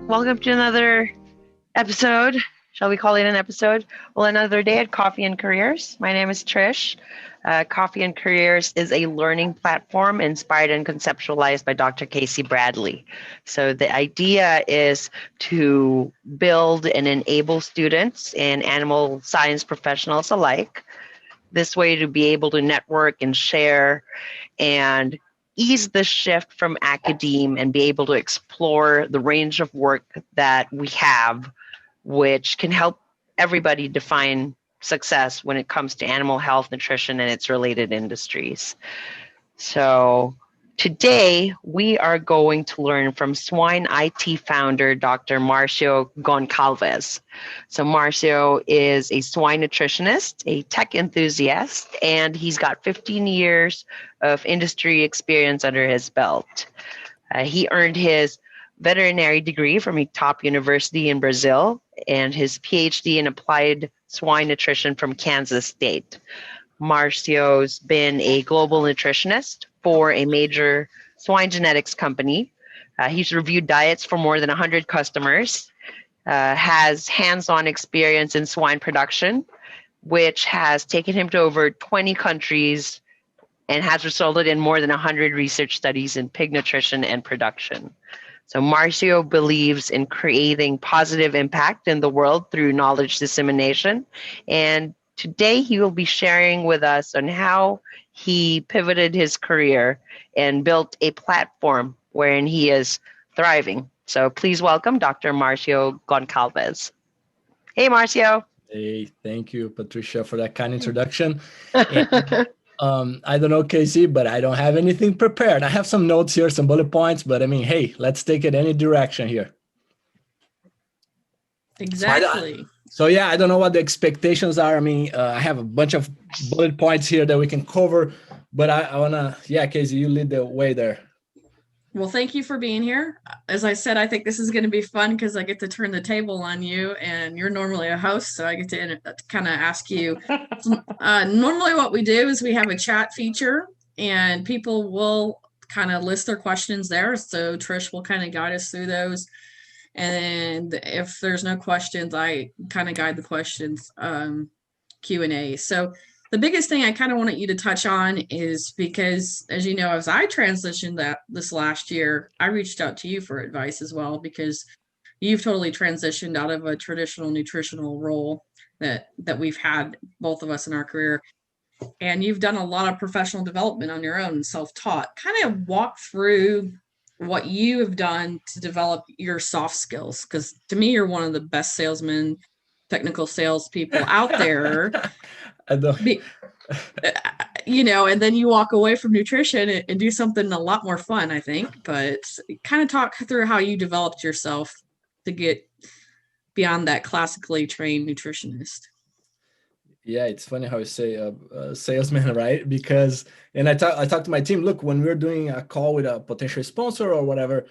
Welcome to another episode. Shall we call it an episode? Well, another day at Coffee and Careers. My name is Trish. Coffee and Careers is a learning platform inspired and conceptualized by Dr. Casey Bradley. So the idea is to build and enable students and animal science professionals alike this way to be able to network and share and ease the shift from academe and be able to explore the range of work that we have, which can help everybody define success when it comes to animal health, nutrition, and its related industries. So today we are going to learn from Swine It founder, Dr. Marcio Goncalves. So Marcio is a swine nutritionist, a tech enthusiast, and he's got 15 years of industry experience under his belt. He earned his veterinary degree from a top university in Brazil and his PhD in applied swine nutrition from Kansas State. Marcio's been a global nutritionist for a major swine genetics company. He's reviewed diets for more than 100 customers, has hands-on experience in swine production, which has taken him to over 20 countries and has resulted in more than 100 research studies in pig nutrition and production. So Marcio believes in creating positive impact in the world through knowledge dissemination. And today he will be sharing with us on how he pivoted his career and built a platform wherein he is thriving. So please welcome Dr. Marcio Goncalves. Hey, Marcio. Hey, thank you, Patricia, for that kind introduction. I don't know, Casey, but I don't have anything prepared. I have some notes here, some bullet points, but I mean, hey, let's take it any direction here. Exactly. So yeah, I don't know what the expectations are. I mean, I have a bunch of bullet points here that we can cover, but I want to, yeah, Casey, you lead the way there. Well, thank you for being here. As I said, I think this is going to be fun because I get to turn the table on you, and you're normally a host, so I get to kind of ask you. Normally what we do is we have a chat feature, and people will kind of list their questions there, so Trish will kind of guide us through those. And if there's no questions, I kind of guide the questions Q&A. So the biggest thing I kind of wanted you to touch on is because, as you know, as I transitioned this last year, I reached out to you for advice as well, because you've totally transitioned out of a traditional nutritional role that we've had, both of us in our career. And you've done a lot of professional development on your own, self-taught. Kind of walk through what you have done to develop your soft skills, because to me, you're one of the best salesmen, technical salespeople out there. You know, and then you walk away from nutrition and do something a lot more fun, I think. But kind of talk through how you developed yourself to get beyond that classically trained nutritionist. Yeah, it's funny how you say salesman, right? Because, and I talked to my team, look, when we're doing a call with a potential sponsor or whatever,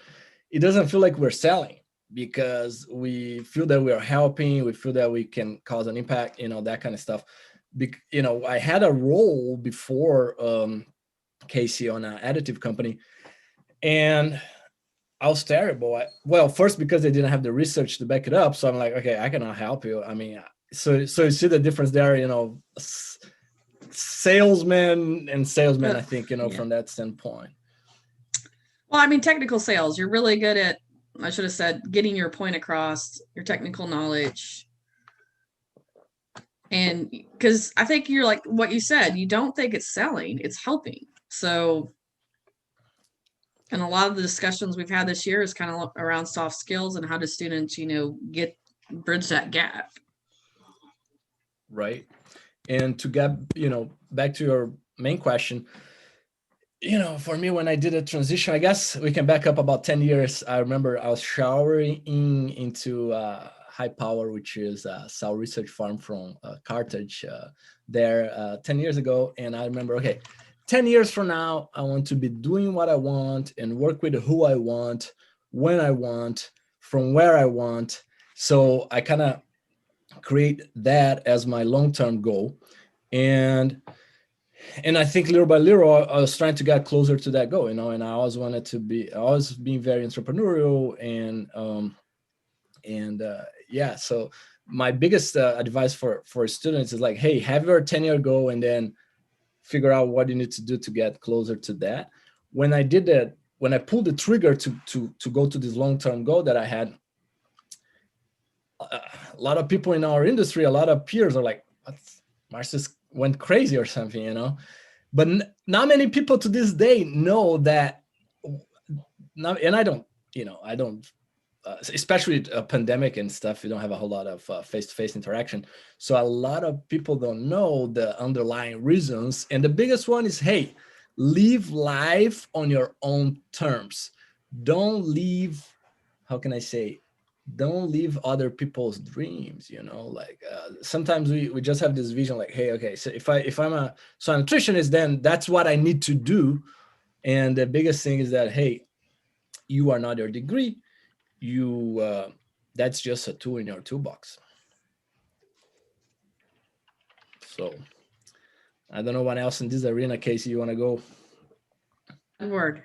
it doesn't feel like we're selling, because we feel that we are helping, we feel that we can cause an impact, you know, that kind of stuff. You know, I had a role before Casey on an additive company, and I was terrible. Well, first because they didn't have the research to back it up, so I'm like, okay, I cannot help you. I mean, so you see the difference there, you know, salesman and salesman, I think, you know, from that standpoint. Well, I mean, technical sales, you're really good at, I should have said, getting your point across, your technical knowledge. And because I think you're like what you said, you don't think it's selling, it's helping. So, and a lot of the discussions we've had this year is kind of around soft skills and how do students, you know, bridge that gap. Right. And to get, you know, back to your main question, you know, for me, when I did a transition, I guess we can back up about 10 years. I remember I was showering into High Power, which is a cell research farm from Carthage there 10 years ago. And I remember, okay, 10 years from now, I want to be doing what I want and work with who I want, when I want, from where I want. So I kind of create that as my long-term goal. And I think little by little, I was trying to get closer to that goal, you know, and I always wanted to be, I was being very entrepreneurial and And yeah, so my biggest advice for students is like, hey, have your 10-year goal and then figure out what you need to do to get closer to that. When I did that, when I pulled the trigger to go to this long-term goal that I had, a lot of people in our industry, a lot of peers are like, what's, Marcius went crazy or something, you know? But not many people to this day know that. Not, and I don't, you know, I don't, especially a pandemic and stuff, you don't have a whole lot of face-to-face interaction. So a lot of people don't know the underlying reasons. And the biggest one is, hey, live life on your own terms. Don't leave, how can I say, don't leave other people's dreams, you know, like sometimes we just have this vision like, hey, okay, so if I'm a soil nutritionist, then that's what I need to do. And the biggest thing is that, hey, you are not your degree. You that's just a tool in your toolbox. So I don't know what else in this arena, Casey, you want to go? Word.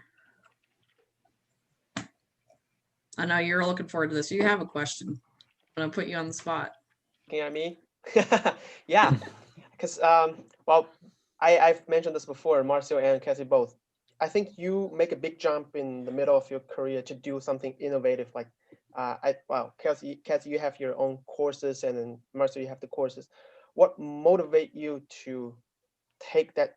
I know you're looking forward to this. You have a question. I'm gonna put you on the spot. Looking at me? Yeah, because well, I've mentioned this before, Marcio and Cassie both. I think you make a big jump in the middle of your career to do something innovative. Like, Cassie, you have your own courses, and then Marcio, you have the courses. What motivate you to take that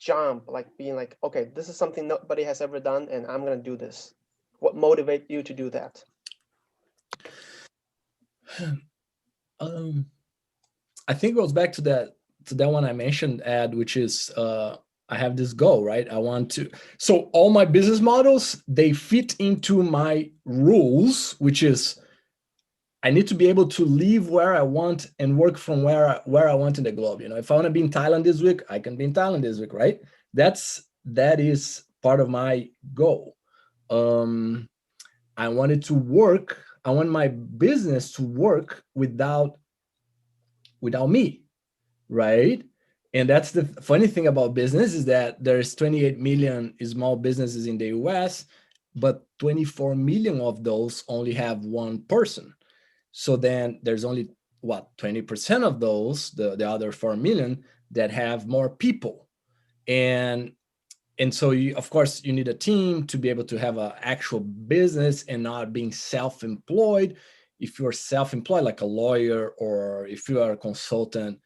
jump? Like being like, okay, this is something nobody has ever done, and I'm gonna do this. What motivate you to do that? I think it goes back to that one I mentioned, Ed, which is I have this goal, right? I want to, so all my business models, they fit into my rules, which is I need to be able to live where I want and work from where I want in the globe. You know, if I want to be in Thailand this week, I can be in Thailand this week, right? That is part of my goal. I want it to work. I want my business to work without me, right? And that's the funny thing about business is that there's 28 million small businesses in the US, but 24 million of those only have one person. So then there's only, what, 20% of those, the other 4 million, that have more people. And so you, of course, you need a team to be able to have an actual business and not being self-employed. If you're self-employed, like a lawyer, or if you are a consultant,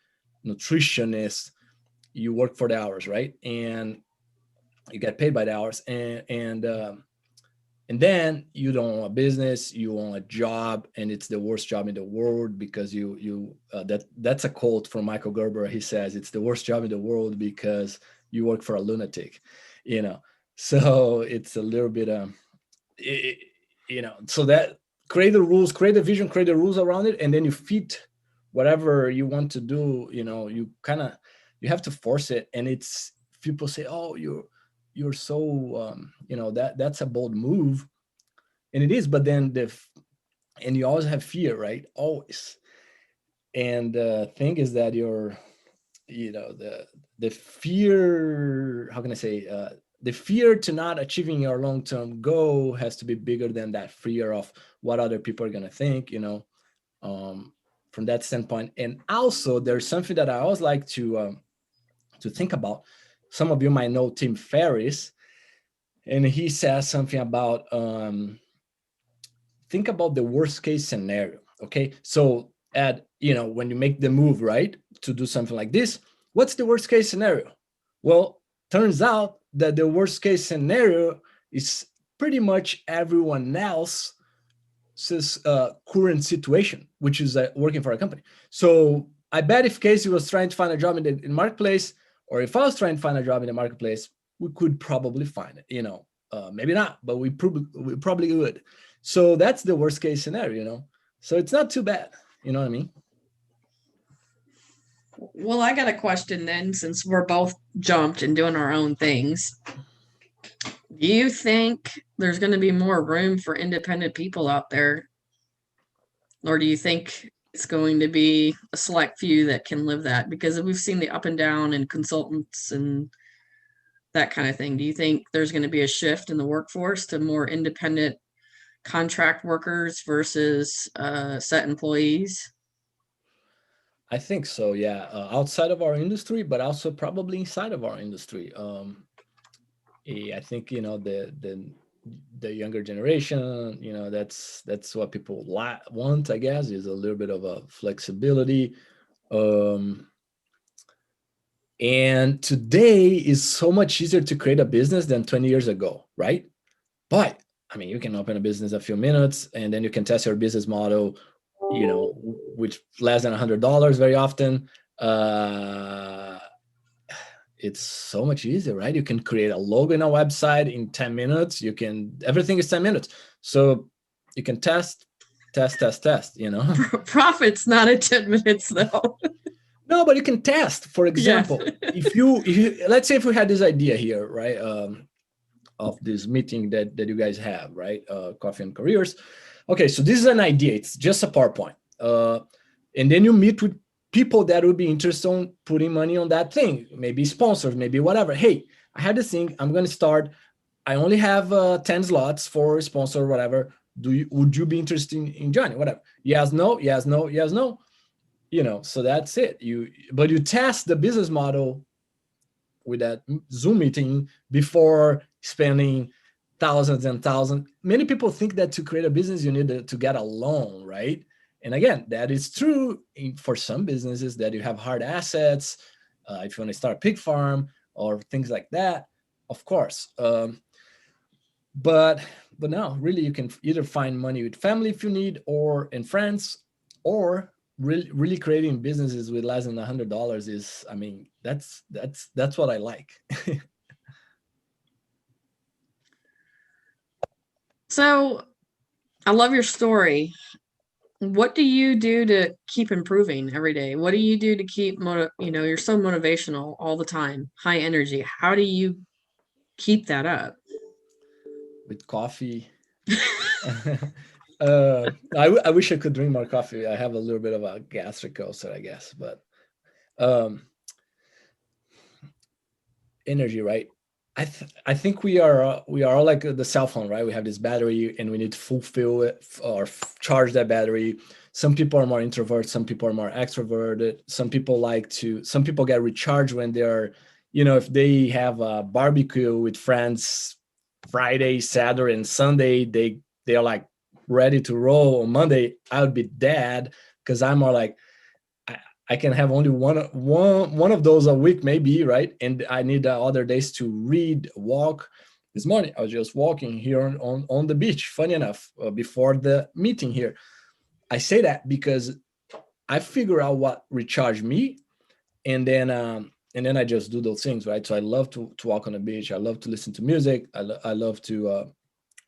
nutritionist, you work for the hours, right? And you get paid by the hours. And then you don't own a business, you own a job, and it's the worst job in the world because that's a quote from Michael Gerber. He says it's the worst job in the world because you work for a lunatic, you know. So it's a little bit you know, so that create the rules, create the vision, create the rules around it, and then you fit whatever you want to do. You know, you have to force it. And it's, people say, oh, you're so you know, that's a bold move, and it is, but then and you always have fear, right? Always. And the thing is that you know, the fear, how can I say, the fear to not achieving your long-term goal has to be bigger than that fear of what other people are going to think, you know, from that standpoint. And also there's something that I always like to think about. Some of you might know Tim Ferriss, and he says something about think about the worst case scenario. Okay, so you know, when you make the move, right, to do something like this, what's the worst case scenario? Well, turns out that the worst case scenario is pretty much everyone else's current situation, which is working for a company. So I bet if Casey was trying to find a job in the marketplace, or if I was trying to find a job in the marketplace, we could probably find it, you know. Maybe not, but we probably would. So that's the worst case scenario, you know. So it's not too bad, you know what I mean? Well, I got a question then, since we're both jumped and doing our own things. Do you think there's going to be more room for independent people out there? Or do you think it's going to be a select few that can live that? Because we've seen the up and down in consultants and that kind of thing. Do you think there's going to be a shift in the workforce to more independent contract workers versus set employees? I think so, yeah. Outside of our industry, but also probably inside of our industry. I think the younger generation, that's what people want. I guess is a little bit of a flexibility. And today is so much easier to create a business than 20 years ago, right? But I mean, you can open a business a few minutes, and then you can test your business model, with less than $100 very often. It's so much easier, right? You can create a logo in a website in 10 minutes. Everything is 10 minutes. So you can test. Profit's not at 10 minutes though. No, but you can test. For example, if you let's say if we had this idea here, right? Of this meeting that you guys have, right? Coffee and Careers. Okay, so this is an idea. It's just a PowerPoint. And then you meet with people that would be interested in putting money on that thing, maybe sponsors, maybe whatever. Hey, I had this thing. I'm going to start. I only have 10 slots for sponsor or whatever. Would you be interested in joining? Whatever. Yes, no, yes, no, yes, no. So that's it. But you test the business model with that Zoom meeting before spending thousands and thousands. Many people think that to create a business, you need to get a loan, right? And again, that is true for some businesses that you have hard assets. If you want to start a pig farm or things like that, of course. But no, really, you can either find money with family if you need, or in friends, or really creating businesses with less than $100 is, I mean, that's what I like. So I love your story. What do you do to keep improving every day? What do you do to keep you're so motivational all the time, high energy. How do you keep that up? With coffee. I wish I could drink more coffee. I have a little bit of a gastric ulcer, I guess, but energy, right? I think we are all like the cell phone, right? We have this battery and we need to fulfill it or charge that battery. Some people are more introverted, some people are more extroverted. Some people get recharged when they're, if they have a barbecue with friends Friday, Saturday, and Sunday, they are like ready to roll. On Monday, I would be dead because I'm more like, I can have only one of those a week, maybe, right? And I need other days to read, walk. This morning, I was just walking here on the beach, funny enough, before the meeting here. I say that because I figure out what recharge me, and then I just do those things, right? So I love to walk on the beach. I love to listen to music. I love to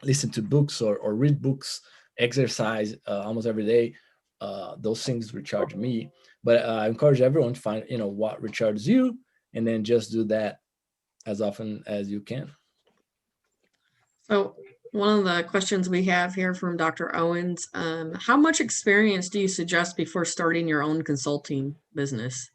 listen to books or read books, exercise almost every day. Those things recharge me. But I encourage everyone to find, what recharges you, and then just do that as often as you can. So one of the questions we have here from Dr. Owens, how much experience do you suggest before starting your own consulting business?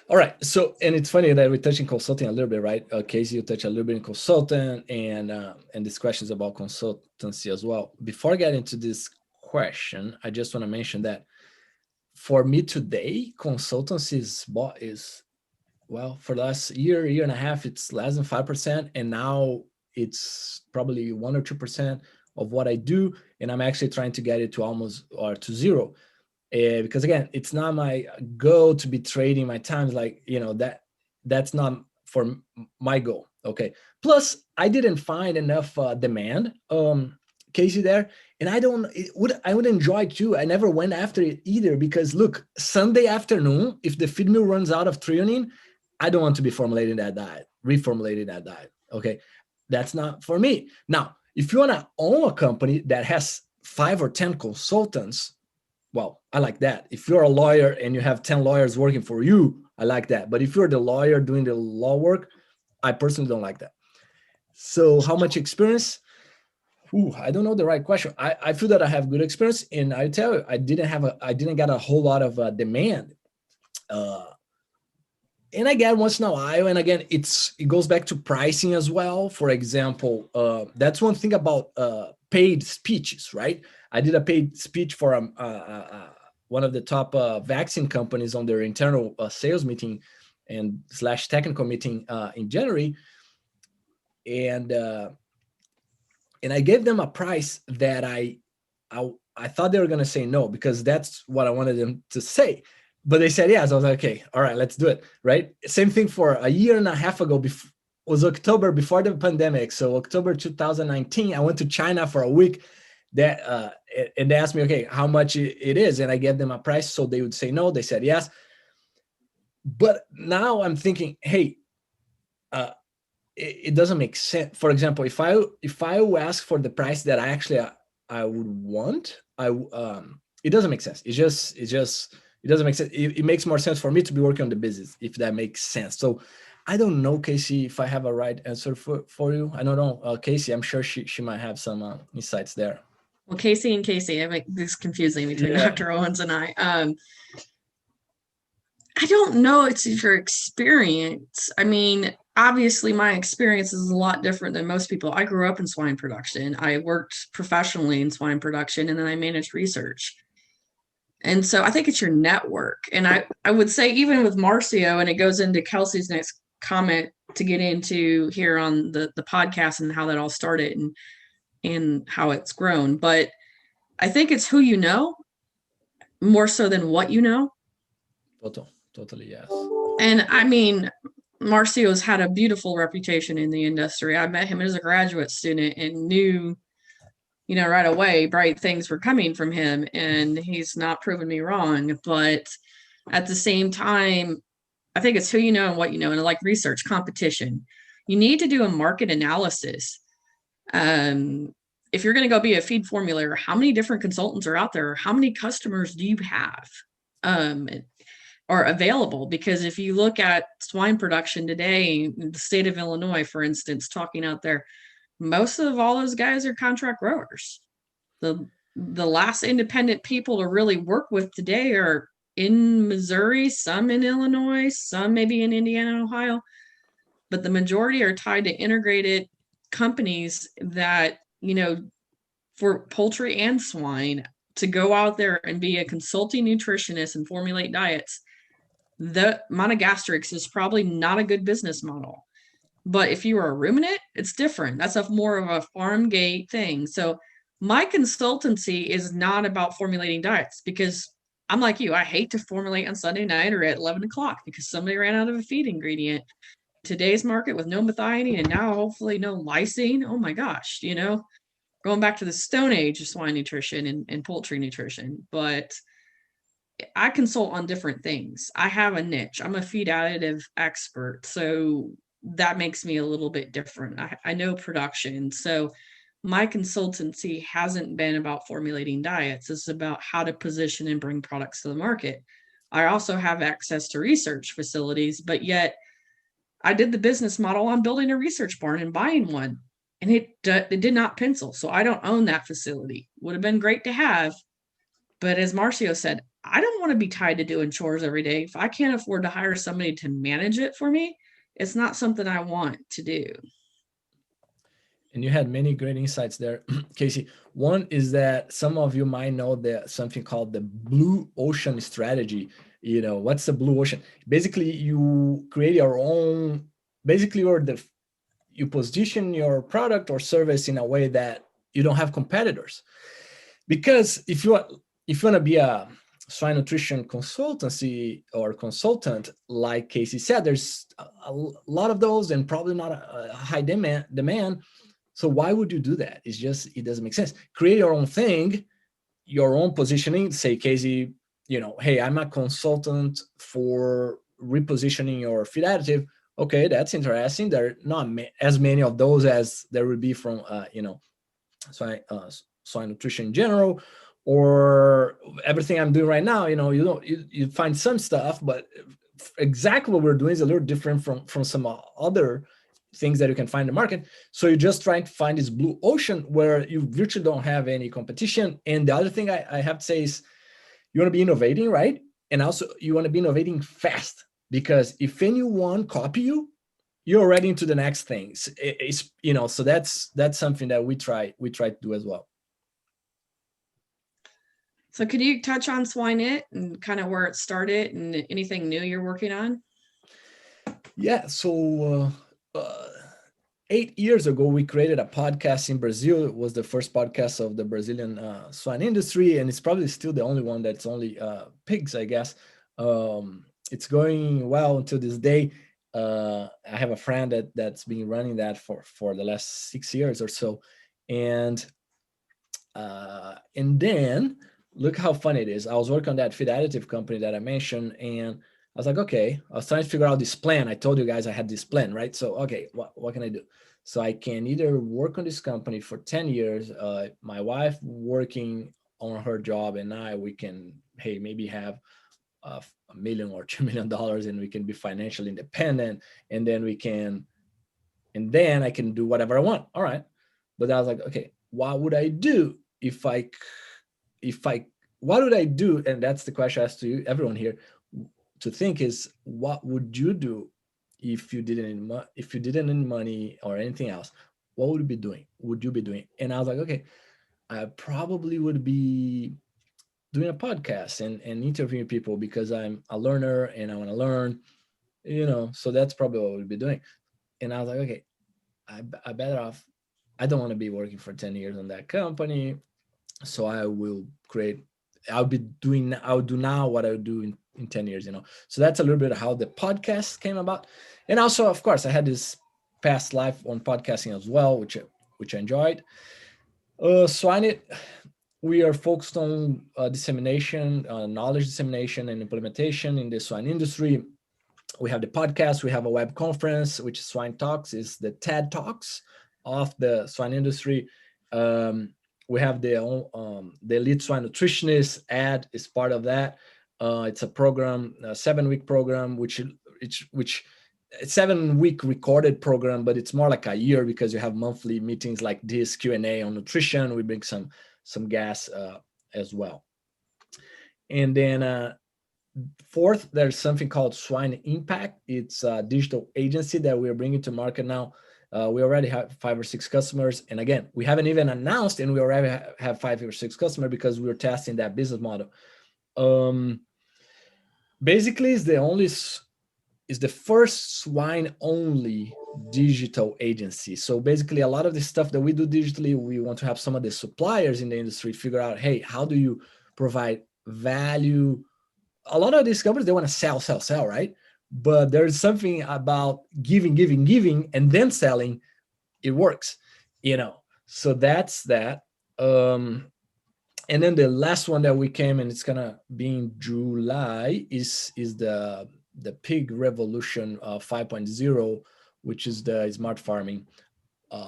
All right. So, and it's funny that we're touching consulting a little bit, right? Casey, you touch a little bit in consultant, and this question is about consultancy as well. Before I get into this question, I just want to mention that for me today, consultancy is well, for the last year and a half, it's less than 5%. And now it's probably 1 or 2% of what I do. And I'm actually trying to get it to almost or to zero. Because again, it's not my goal to be trading my time. Like, that's not for my goal. Okay. Plus, I didn't find enough demand, Casey, there. And I would enjoy too. I never went after it either because look, Sunday afternoon, if the feed mill runs out of threonine, I don't want to be reformulating that diet. Okay. That's not for me. Now, if you want to own a company that has 5 or 10 consultants, well, I like that. If you're a lawyer and you have 10 lawyers working for you, I like that. But if you're the lawyer doing the law work, I personally don't like that. So how much experience? I don't know the right question. I feel that I have good experience, and I tell you, I didn't get a whole lot of demand. And again, once in a while, and again, it goes back to pricing as well. For example, that's one thing about paid speeches, right? I did a paid speech for one of the top vaccine companies on their internal sales meeting and / technical meeting in January, and I gave them a price that I thought they were going to say no, because that's what I wanted them to say. But they said yes. I was like, okay, all right, let's do it, right? Same thing for a year and a half ago, was October before the pandemic. So October 2019, I went to China for a week. And they asked me, okay, how much it is? And I gave them a price, so they would say no. They said yes. But now I'm thinking, hey, it doesn't make sense. For example, if I ask for the price that I would want, it doesn't make sense. It doesn't make sense. It makes more sense for me to be working on the business, if that makes sense. So I don't know, Casey, if I have a right answer for you. I don't know, Casey. I'm sure she might have some insights there. Well, Casey and Casey, I make this confusing between Dr. Owens and I. I don't know. It's your experience. I mean, obviously my experience is a lot different than most people. I grew up in swine production. I worked professionally in swine production, and then I managed research. And so I think it's your network. And I would say, even with Marcio, and it goes into Kelsey's next comment to get into here on the podcast and how that all started and how it's grown. But I think it's who you know more so than what you know. Totally, yes. And I mean, Marcio's had a beautiful reputation in the industry. I met him as a graduate student and knew, right away, bright things were coming from him, and he's not proven me wrong. But at the same time, I think it's who you know and what you know. And like research, competition, you need to do a market analysis. If you're going to go be a feed formulator, how many different consultants are out there? How many customers do you have are available? Because if you look at swine production today, in the state of Illinois, for instance, talking out there, most of all those guys are contract growers. The last independent people to really work with today are in Missouri, some in Illinois, some maybe in Indiana and Ohio, but the majority are tied to integrated companies that, for poultry and swine, to go out there and be a consulting nutritionist and formulate diets. The monogastrics is probably not a good business model. But if you are a ruminant, it's different. That's more of a farm gate thing. So my consultancy is not about formulating diets, because I'm like you. I hate to formulate on Sunday night or at 11 o'clock because somebody ran out of a feed ingredient. Today's market with no methionine and now hopefully no lysine. Oh my gosh, going back to the Stone Age of swine nutrition and poultry nutrition. But I consult on different things. I have a niche. I'm a feed additive expert. So that makes me a little bit different. I know production. So my consultancy hasn't been about formulating diets. It's about how to position and bring products to the market. I also have access to research facilities, but yet I did the business model on building a research barn and buying one, and it did not pencil. So I don't own that facility. Would have been great to have. But as Marcio said, I don't want to be tied to doing chores every day. If I can't afford to hire somebody to manage it for me, it's not something I want to do. And you had many great insights there, Casey. One is that some of you might know that something called the blue ocean strategy. What's the blue ocean? Basically, you create your own, you position your product or service in a way that you don't have competitors. Because if you want to be a swine nutrition consultancy or consultant, like Casey said, there's a lot of those and probably not a high demand. So why would you do that? It doesn't make sense. Create your own thing, your own positioning. Say, Casey, hey, I'm a consultant for repositioning your feed additive. Okay, that's interesting. There are not as many of those as there would be from, swine nutrition in general, or everything I'm doing right now. You find some stuff, but exactly what we're doing is a little different from some other things that you can find in the market. So you're just trying to find this blue ocean where you virtually don't have any competition. And the other thing I have to say is you want to be innovating, right? And also you want to be innovating fast. because if anyone copy you, you're already into the next things. It's, so that's something that we try to do as well. So could you touch on Swine It and kind of where it started and anything new you're working on? Yeah. So 8 years ago, we created a podcast in Brazil. It was the first podcast of the Brazilian swine industry, and it's probably still the only one that's only pigs, I guess. It's going well until this day. I have a friend that's been running that for the last 6 years or so, and then look how fun it is. I was working on that feed additive company that I mentioned, and I was like, okay, I was trying to figure out this plan. I told you guys I had this plan, right? So, okay, what can I do? So I can either work on this company for 10 years, my wife working on her job, and we can, hey, maybe have $1 million or $2 million, and we can be financially independent, and then I can do whatever I want. All right. But I was like, okay, what would I do what would I do? And that's the question I asked to you, everyone here, to think is, what would you do if you didn't need money or anything else? What would you be doing? And I was like, okay, I probably would be doing a podcast and interviewing people, because I'm a learner and I want to learn, so that's probably what I would be doing. And I was like, okay, I better off, I don't want to be working for 10 years on that company. So I'll do now what I would do in 10 years, So that's a little bit how the podcast came about. And also, of course, I had this past life on podcasting as well, which I enjoyed. Swine It, we are focused on dissemination, knowledge dissemination and implementation in the swine industry. We have the podcast, we have a web conference, which is Swine Talks, is the TED Talks of the swine industry. We have the Elite Swine Nutritionist ad is part of that. It's a program, a 7-week program, which 7-week recorded program, but it's more like a year, because you have monthly meetings like this, Q&A on nutrition. We bring some gas as well. And then fourth, there's something called Swine Impact. It's a digital agency that we're bringing to market now. We already have 5 or 6 customers. And again, we haven't even announced, and we already have 5 or 6 customers, because we're testing that business model. Basically, is the first swine only digital agency. So basically, a lot of the stuff that we do digitally, we want to have some of the suppliers in the industry figure out, hey, how do you provide value? A lot of these companies, they want to sell, right? But there's something about giving, and then selling. It works, So that's that. And then the last one that we came, and it's gonna be in July, is the Pig Revolution 5.0, which is the smart farming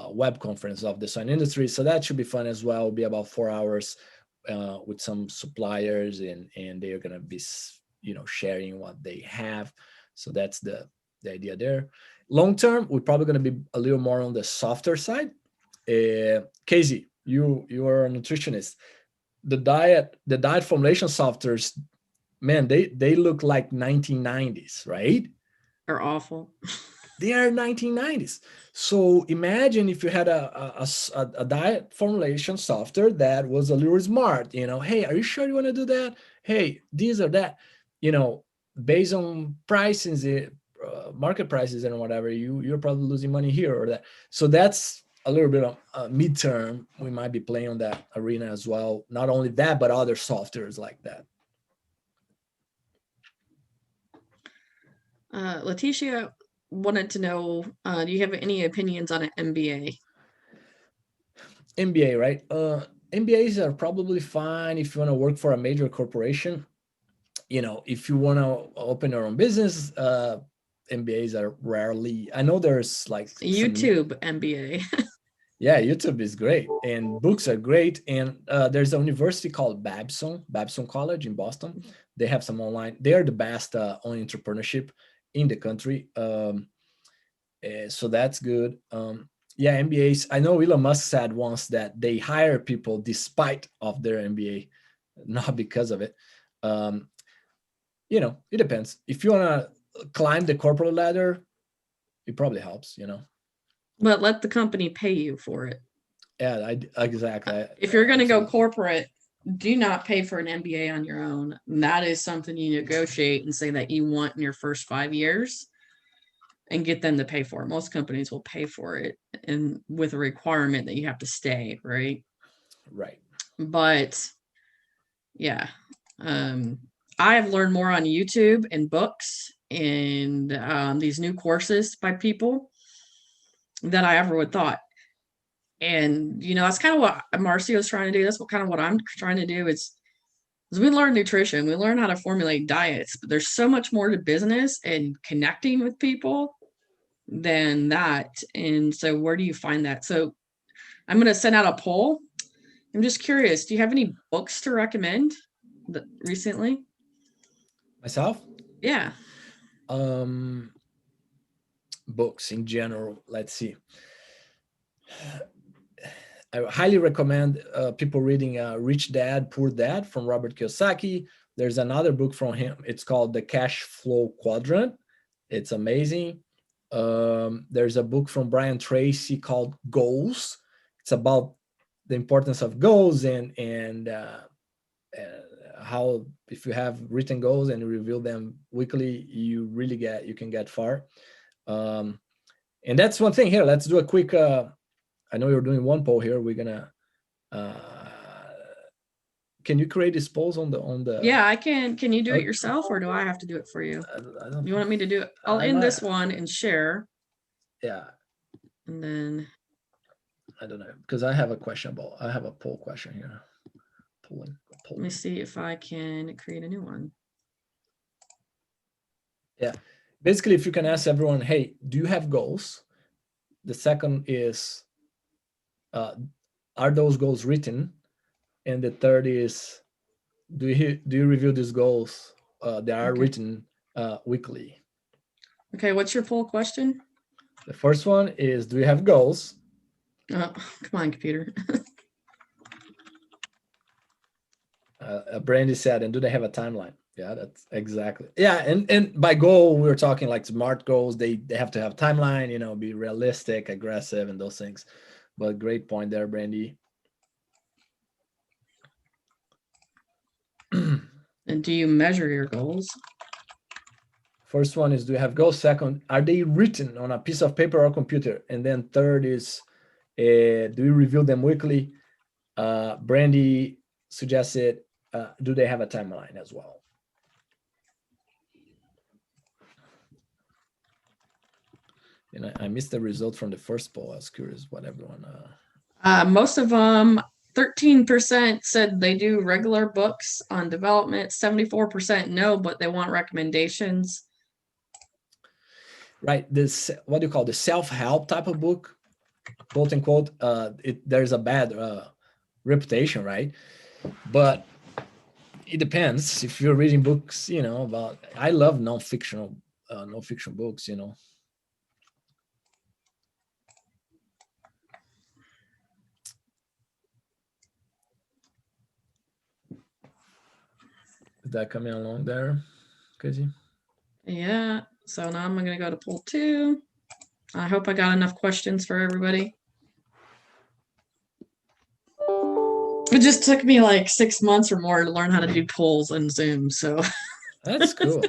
web conference of the swine industry. So that should be fun as well. It'll be about 4 hours with some suppliers, and they are gonna be sharing what they have. So that's the idea there. Long term, we're probably going to be a little more on the softer side. Casey, you are a nutritionist. The diet formulation softwares, man, they look like 1990s, right? They're awful. They are 1990s. So imagine if you had a diet formulation software that was a little smart. Hey, are you sure you want to do that? Hey, this or that. Based on prices, market prices and whatever, you're probably losing money here or that. So that's a little bit of midterm. We might be playing on that arena as well. Not only that, but other softwares like that. Leticia wanted to know, do you have any opinions on an MBA? MBA, right? MBAs are probably fine if you want to work for a major corporation. If you want to open your own business, MBAs are rarely. I know there's like YouTube MBA. Yeah, YouTube is great, and books are great. And there's a university called Babson College in Boston. They have some online. They are the best on entrepreneurship in the country. So that's good. Yeah, MBAs. I know Elon Musk said once that they hire people despite of their MBA, not because of it. It depends. If you want to climb the corporate ladder, it probably helps, you know. But let the company pay you for it. Yeah, exactly. If you're going to go corporate, do not pay for an MBA on your own. That is something you negotiate and say that you want in your first 5 years and get them to pay for it. Most companies will pay for it, and with a requirement that you have to stay, right? Right. But yeah, I have learned more on YouTube and books and these new courses by people than I ever would thought. And that's kind of what Marcio is trying to do. That's what I'm trying to do is we learn nutrition, we learn how to formulate diets, but there's so much more to business and connecting with people than that. And so where do you find that? So I'm going to send out a poll. I'm just curious, do you have any books to recommend recently? Myself? Yeah. Books in general, let's see. I highly recommend people reading Rich Dad, Poor Dad from Robert Kiyosaki. There's another book from him. It's called The Cash Flow Quadrant. It's amazing. There's a book from Brian Tracy called Goals. It's about the importance of goals and how if you have written goals and you review them weekly, you can get far. And that's one thing here. Let's do a quick. I know you're doing one poll here. We're gonna. Can you create these polls on the? Yeah, I can. Can you do it yourself, or do I have to do it for you? I don't. You want me to do it? I'll end this one and share. Yeah. And then. I don't know, because I have a poll question here. Let me see if I can create a new one. Yeah. Basically, if you can ask everyone, hey, do you have goals? The second is, are those goals written? And the third is, do you review these goals that are written weekly? Okay, what's your poll question? The first one is, do you have goals? Oh, come on, computer. Brandy said, and do they have a timeline? Yeah, that's exactly. Yeah, and by goal, we're talking like smart goals. They have to have timeline, be realistic, aggressive, and those things. But great point there, Brandy. And do you measure your goals? First one is, do you have goals? Second, are they written on a piece of paper or computer? And then third is, do you review them weekly? Brandy suggested, do they have a timeline as well? And I missed the result from the first poll. I was curious what everyone. Most of them, 13% said they do regular books on development. 74% no, but they want recommendations. Right. This, what do you call the self-help type of book, quote unquote. There's a bad reputation, right? But it depends. If you're reading books, about, I love non-fiction books, Is that coming along there, Casey? Yeah. So now I'm going to go to poll 2. I hope I got enough questions for everybody. It just took me like 6 months or more to learn how to do polls in Zoom. So that's cool.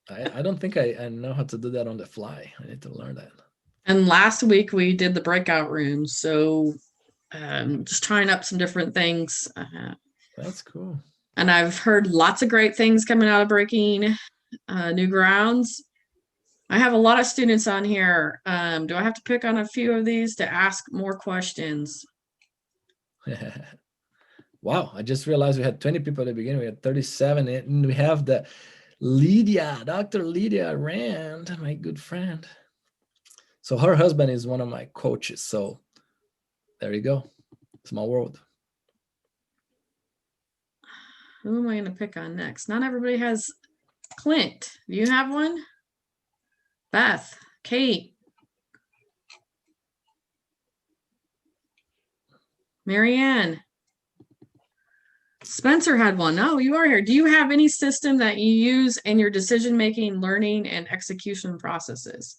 I don't think I know how to do that on the fly. I need to learn that. And last week we did the breakout rooms. So just trying up some different things. That's cool. And I've heard lots of great things coming out of breaking new grounds. I have a lot of students on here. Do I have to pick on a few of these to ask more questions? Wow, I just realized we had 20 people at the beginning. We had 37, and we have the Dr. Lydia Rand, my good friend. So her husband is one of my coaches. So there you go. Small world. Who am I going to pick on next? Not everybody has Clint. Do you have one? Beth, Kate, Marianne. Spencer had one. Oh, you are here. Do you have any system that you use in your decision-making, learning, and execution processes?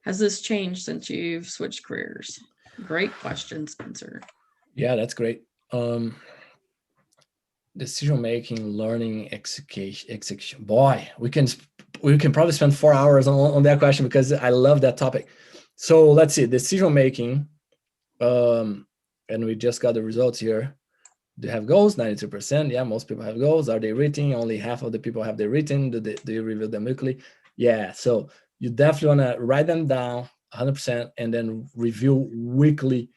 Has this changed since you've switched careers? Great question, Spencer. Yeah, that's great. Decision making, learning, execution. Boy, we can probably spend 4 hours on that question because I love that topic. So let's see, decision making, and we just got the results here. Do you have goals? 92%. Yeah, most people have goals. Are they written? Only half of the people have they written. Do you review them weekly? Yeah, so you definitely want to write them down 100% and then review weekly.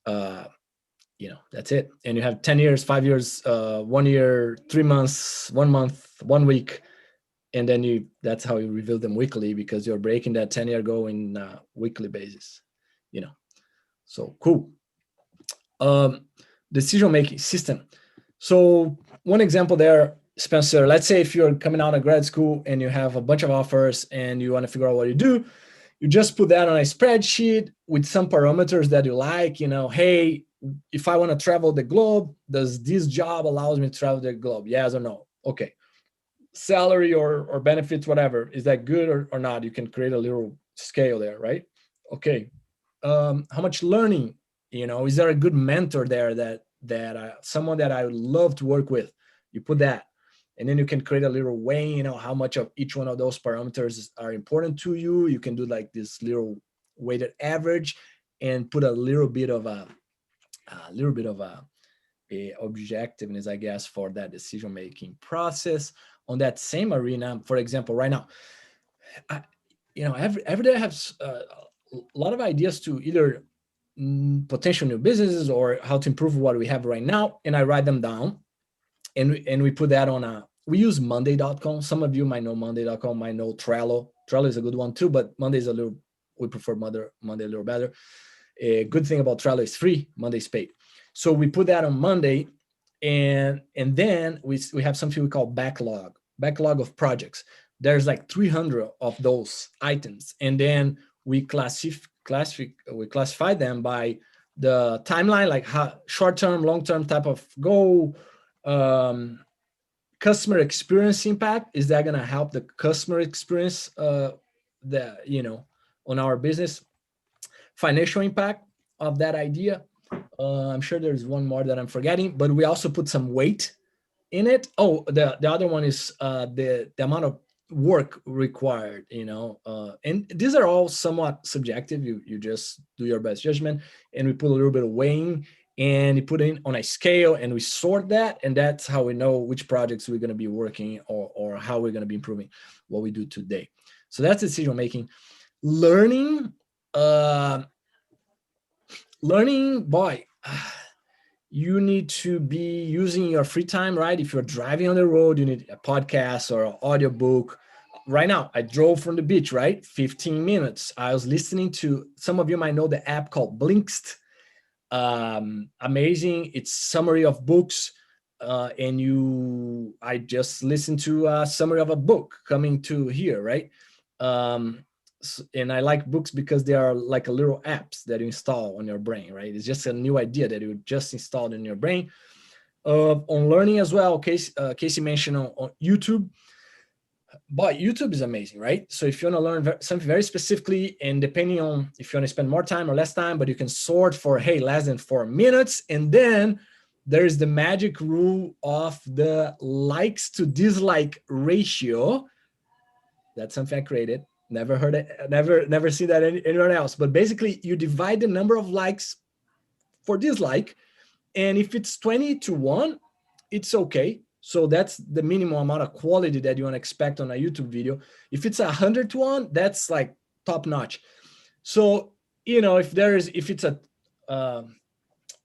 That's it. And you have 10 years, 5 years, 1 year, 3 months, 1 month, 1 week. And then that's how you review them weekly, because you're breaking that 10-year goal in a weekly basis, So cool. Decision-making system. So one example there, Spencer, let's say if you're coming out of grad school and you have a bunch of offers and you want to figure out what you do, you just put that on a spreadsheet with some parameters that you like, hey, if I want to travel the globe, does this job allows me to travel the globe? Yes or no? Okay. Salary or benefits, whatever. Is that good or not? You can create a little scale there, right? Okay. How much learning, is there a good mentor there that someone that I would love to work with? You put that. And then you can create a little weighing, how much of each one of those parameters are important to you. You can do like this little weighted average and put a little bit of a objectiveness, I guess, for that decision-making process on that same arena. For example, right now, every day I have a lot of ideas to either potential new businesses or how to improve what we have right now, and I write them down, and we put that on we use Monday.com. Some of you might know Monday.com, might know Trello. Trello is a good one too, but Monday is we prefer Monday a little better. A good thing about Trello is free, Monday's paid. So we put that on Monday, and then we have something we call backlog of projects. There's like 300 of those items, and then we classify them by the timeline, like short-term, long-term type of goal. Customer experience impact, is that going to help the customer experience on our business? Financial impact of that idea. I'm sure there's one more that I'm forgetting, but we also put some weight in it. Oh, the other one is the amount of work required, and these are all somewhat subjective. You just do your best judgment, and we put a little bit of weighing, and you put it on a scale, and we sort that, and that's how we know which projects we're going to be working or how we're going to be improving what we do today. So that's decision making. Learning, boy, you need to be using your free time, right? If you're driving on the road, you need a podcast or an audiobook. Right now, I drove from the beach, right? 15 minutes. I was listening to, some of you might know the app called Blinkist. Amazing. It's summary of books. I just listened to a summary of a book coming to here, right? And I like books because they are like a little apps that you install on your brain, right? It's just a new idea that you just installed in your brain. On learning as well, Casey mentioned on YouTube. But YouTube is amazing, right? So if you want to learn something very specifically, and depending on if you want to spend more time or less time, but you can sort for, hey, less than 4 minutes. And then there's the magic rule of the likes to dislike ratio. That's something I created. Never heard it, never seen that anywhere else. But basically, you divide the number of likes for dislike, and if it's 20-1, it's okay. So that's the minimum amount of quality that you want to expect on a YouTube video. If it's 100-1, that's like top notch. So if it's a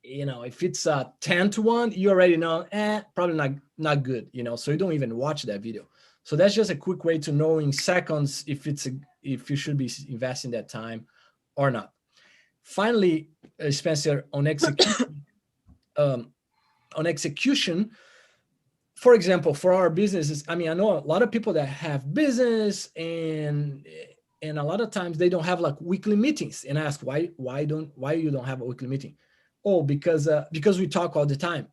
10-1, you already know, probably not good. So you don't even watch that video. So that's just a quick way to know in seconds if you should be investing that time or not. Finally, Spencer, on execution, for example, for our businesses, I know a lot of people that have business, and a lot of times they don't have like weekly meetings. And I ask, why you don't have a weekly meeting? Oh, because we talk all the time.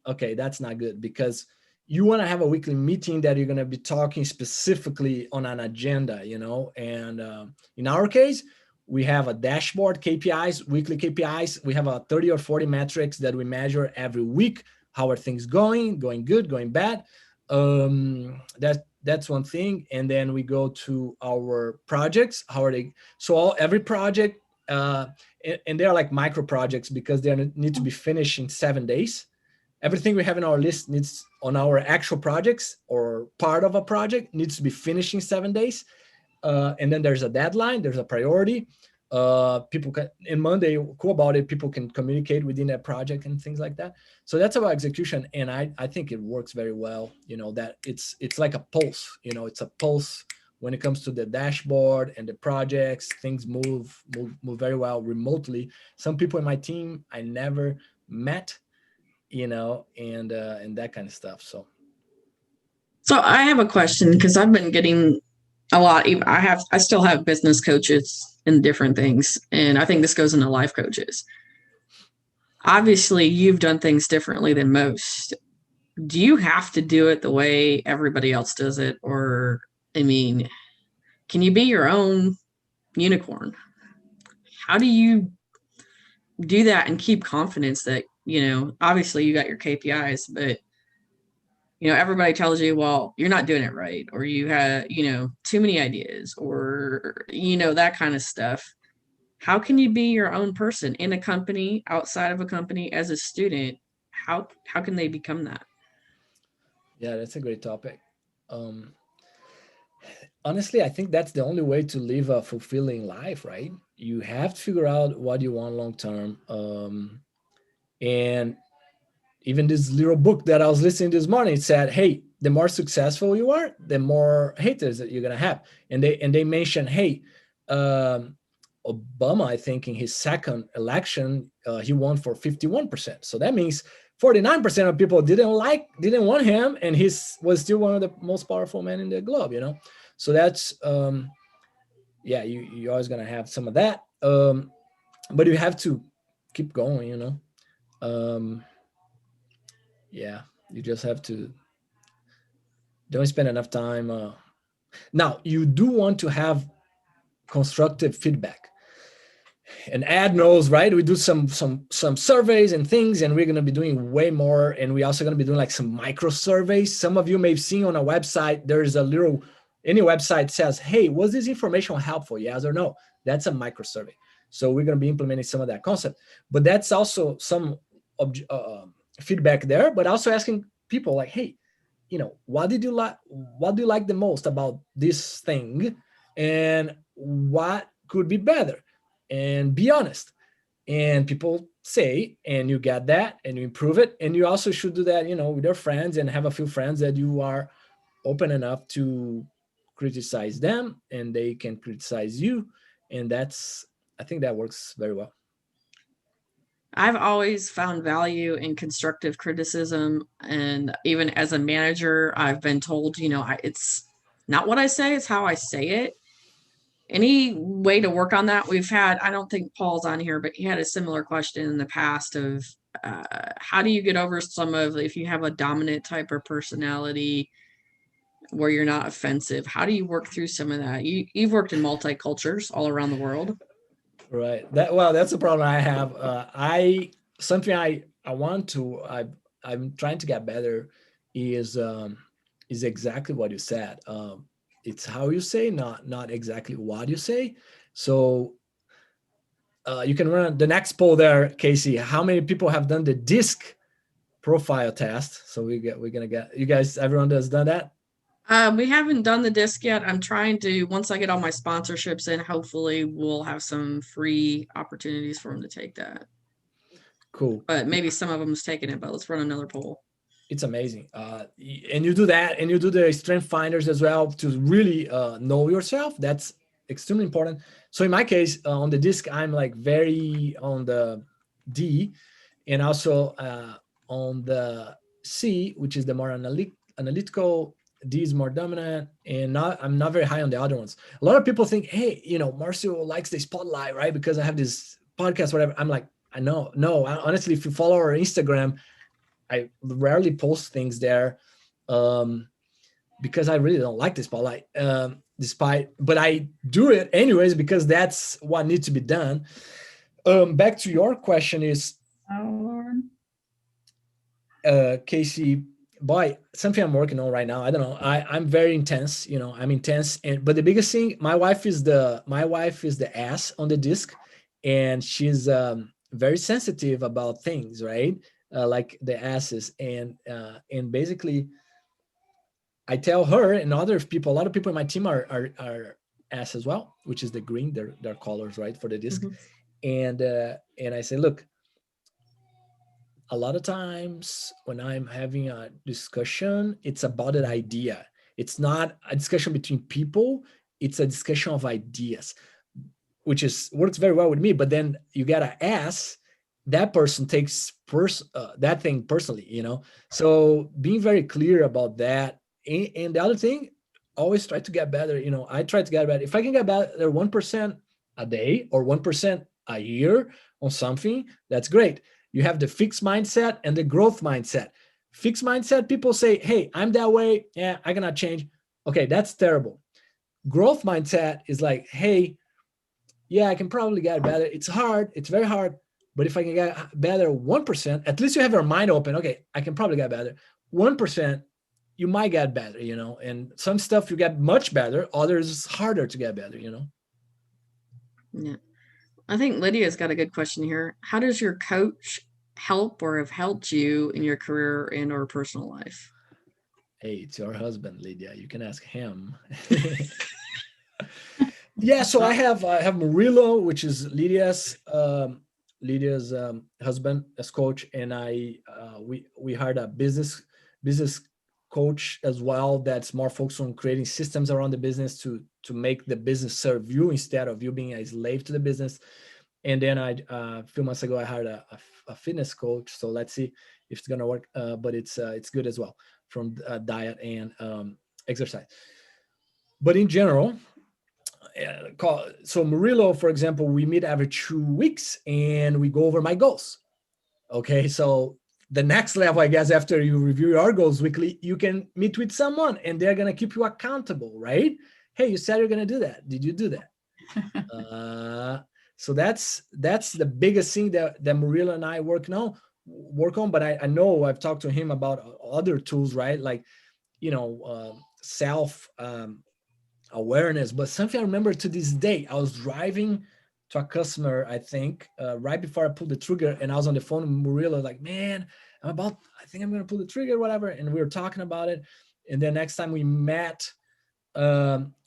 okay, that's not good, because you want to have a weekly meeting that you're going to be talking specifically on an agenda, and in our case, we have a dashboard, KPIs, weekly KPIs. We have a 30 or 40 metrics that we measure every week. How are things going good, going bad? That's one thing. And then we go to our projects. How are they? So every project, and they're like micro projects because they need to be finished in 7 days. Everything we have in our list needs on our actual projects or part of a project needs to be finished in 7 days. And then there's a deadline, there's a priority. People can, in Monday, cool about it, people can communicate within that project and things like that. So that's about execution. And I think it works very well, that it's like a pulse, it's a pulse when it comes to the dashboard and the projects. Things move very well remotely. Some people in my team I never met, and that kind of stuff. So I have a question, because I've been getting a lot. I still have business coaches and different things, and I think this goes into life coaches. Obviously, you've done things differently than most. Do you have to do it the way everybody else does it? Or, I mean, can you be your own unicorn? How do you do that and keep confidence that, obviously you got your KPIs, but everybody tells you, well, you're not doing it right, or you have, too many ideas, or, that kind of stuff. How can you be your own person in a company, outside of a company, as a student? How can they become that? Yeah, that's a great topic. Honestly, I think that's the only way to live a fulfilling life, right? You have to figure out what you want long term. And even this little book that I was listening this morning, it said, hey, the more successful you are, the more haters that you're gonna have. And they mentioned, hey, Obama, I think in his second election, he won for 51%. So that means 49% of people didn't want him, and he was still one of the most powerful men in the globe, So that's, you're always gonna have some of that. But you have to keep going, you just have to don't spend enough time. Now, you do want to have constructive feedback. And Ed knows, right? We do some surveys and things, and we're going to be doing way more. And we're also going to be doing like some micro surveys. Some of you may have seen on a website, there's any website says, hey, was this information helpful? Yes or no? That's a micro survey. So we're going to be implementing some of that concept. But that's also some feedback there, but also asking people like, hey, what do you like the most about this thing, and what could be better, and be honest. And people say, and you get that, and you improve it. And you also should do that, with your friends, and have a few friends that you are open enough to criticize them, and they can criticize you. And I think that works very well. I've always found value in constructive criticism. And even as a manager, I've been told, it's not what I say, it's how I say it. Any way to work on that? We've had, I don't think Paul's on here, but he had a similar question in the past of how do you get over if you have a dominant type of personality where you're not offensive? How do you work through some of that? You've worked in multi-cultures all around the world. Right. That's a problem I have. I'm trying to get better is exactly what you said. It's how you say, not exactly what you say. So you can run the next poll there, Casey. How many people have done the DISC profile test? So we're gonna get you guys. Everyone has done that. We haven't done the disc yet. I'm trying to, once I get all my sponsorships in, hopefully we'll have some free opportunities for them to take that. Cool. But maybe some of them's taking it, but let's run another poll. It's amazing. And you do that, and you do the strength finders as well to really know yourself. That's extremely important. So in my case, on the disc, I'm like very on the D, and also on the C, which is the more analytical. D is more dominant, and I'm not very high on the other ones. A lot of people think, hey, Marcio likes the spotlight, right? Because I have this podcast, whatever. I'm like, I know. No, honestly, if you follow our Instagram, I rarely post things there, because I really don't like the spotlight. But I do it anyways because that's what needs to be done. Back to your question is, Casey, boy, something I'm working on right now. I don't know. I'm very intense. I'm intense, but the biggest thing, my wife is the ass on the disc, and she's very sensitive about things, right? Like the asses, and basically, I tell her and other people. A lot of people in my team are ass as well, which is the green. Their colors, right, for the disc, and I say, look, a lot of times when I'm having a discussion, it's about an idea. It's not a discussion between people. It's a discussion of ideas, which works very well with me. But then you gotta ask, that person takes that thing personally, So being very clear about that. And the other thing, always try to get better. I try to get better. If I can get better 1% a day or 1% a year on something, that's great. You have the fixed mindset and the growth mindset. Fixed mindset, people say, hey, I'm that way. Yeah, I cannot change. Okay, that's terrible. Growth mindset is like, hey, yeah, I can probably get better. It's hard. It's very hard. But if I can get better 1%, at least you have your mind open. Okay, I can probably get better. 1%, you might get better, and some stuff you get much better. Others harder to get better, Yeah. I think Lydia's got a good question here. How does your coach help or have helped you in your career and or personal life? Hey, it's your husband, Lydia. You can ask him. Yeah, so I have Murilo, which is Lydia's husband as coach, and we hired a business coach as well that's more focused on creating systems around the business to make the business serve you instead of you being a slave to the business. And then a few months ago, I hired a fitness coach. So let's see if it's gonna work. But it's good as well from diet and exercise. But in general, so Murillo, for example, we meet every 2 weeks and we go over my goals. Okay, so the next level, I guess, after you review your goals weekly, you can meet with someone and they're gonna keep you accountable, right? Hey, you said you're gonna do that. Did you do that? So that's the biggest thing that Murillo and I work on. But I know I've talked to him about other tools, right? Like, self awareness. But something I remember to this day, I was driving to a customer, I think, right before I pulled the trigger, and I was on the phone with Murillo, like, man, I think I'm gonna pull the trigger, whatever. And we were talking about it. And then next time we met,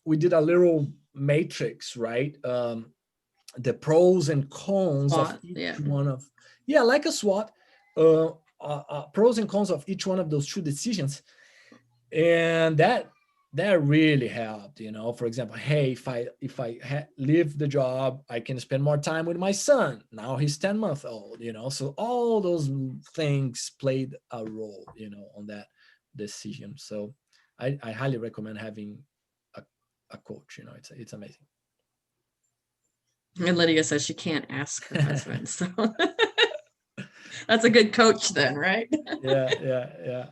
we did a little matrix, right? The pros and cons of each one of, like a SWOT, pros and cons of each one of those two decisions. And that really helped, for example, hey, if I leave the job, I can spend more time with my son. Now he's 10 months old, so all those things played a role, on that decision. So I highly recommend having a coach. It's amazing. And Lydia says she can't ask her husband, so that's a good coach then, right? Yeah.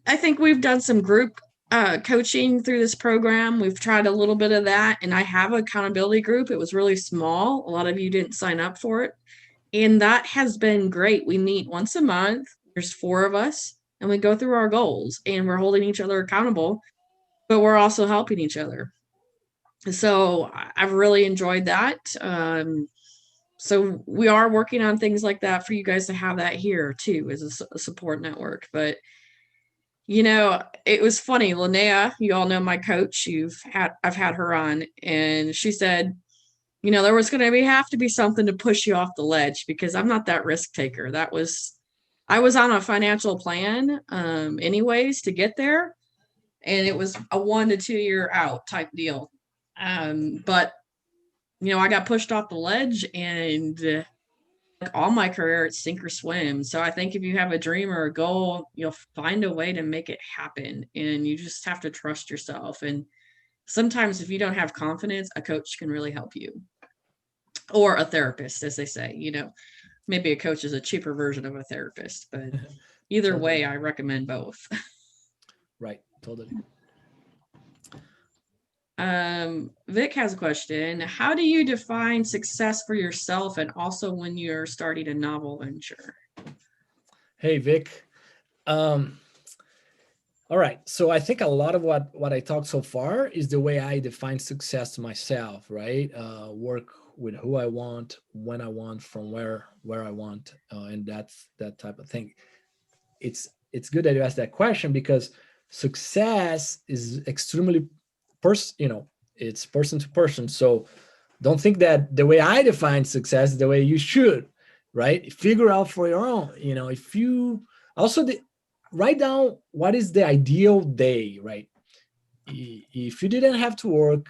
I think we've done some group coaching through this program. We've tried a little bit of that, and I have an accountability group. It was really small. A lot of you didn't sign up for it, and that has been great. We meet once a month. There's 4 of us, and we go through our goals, and we're holding each other accountable, but we're also helping each other. So I've really enjoyed that. So we are working on things like that for you guys to have that here too, as a support network. But it was funny. Linnea, you all know my coach. I've had her on, and she said, there was going to have to be something to push you off the ledge, because I'm not that risk taker. I was on a financial plan, anyways, to get there, and it was a 1 to 2 year out type deal. But I got pushed off the ledge, and like all my career, it's sink or swim. So I think if you have a dream or a goal, you'll find a way to make it happen, and you just have to trust yourself. And sometimes if you don't have confidence, a coach can really help you, or a therapist, as they say, Maybe a coach is a cheaper version of a therapist, but either Totally. way, I recommend both. Right, totally. Vic has a question. How do you define success for yourself and also when you're starting a novel venture? Hey, Vic. All right. So I think a lot of what I talked so far is the way I define success to myself, right? Work with who I want, when I want, from where I want, and that's that type of thing. It's good that you asked that question because success is extremely it's person to person. So don't think that the way I define success is the way you should, right? Figure out for your own. If you also write down what is the ideal day, right? If you didn't have to work,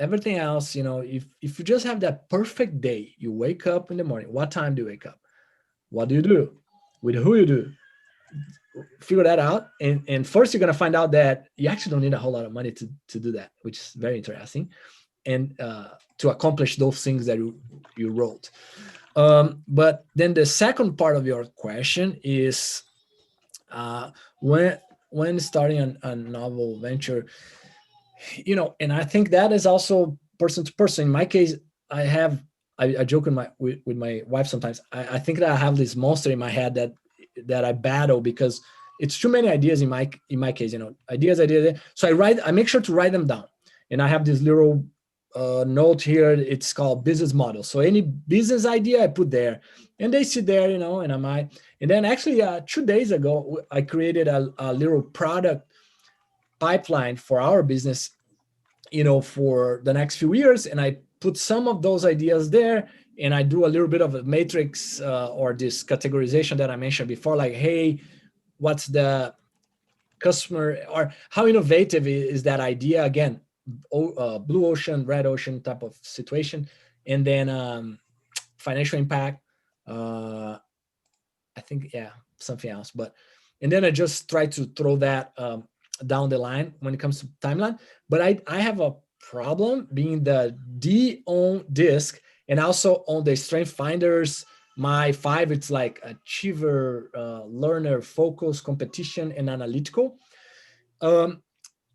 everything else, if you just have that perfect day, you wake up in the morning. What time do you wake up? What do you do? With who you do? Figure that out. And first you're going to find out that you actually don't need a whole lot of money to do that, which is very interesting. And to accomplish those things that you wrote. But then the second part of your question is when starting a novel venture, and I think that is also person to person. In my case, I joke with my wife sometimes. I think that I have this monster in my head that I battle because it's too many ideas in my case. Ideas. So I make sure to write them down, and I have this little note here. It's called business model. So any business idea I put there, and they sit there, and then actually 2 days ago I created a little product pipeline for our business, for the next few years, and I put some of those ideas there, and I do a little bit of a matrix or this categorization that I mentioned before, like, hey, what's the customer, or how innovative is that idea? Again, blue ocean, red ocean type of situation. And then financial impact, I think, something else. And then I just try to throw that down the line when it comes to timeline. But I have a problem being the D on disc, and also on the strength finders. My 5, it's like achiever, learner, focus, competition, and analytical.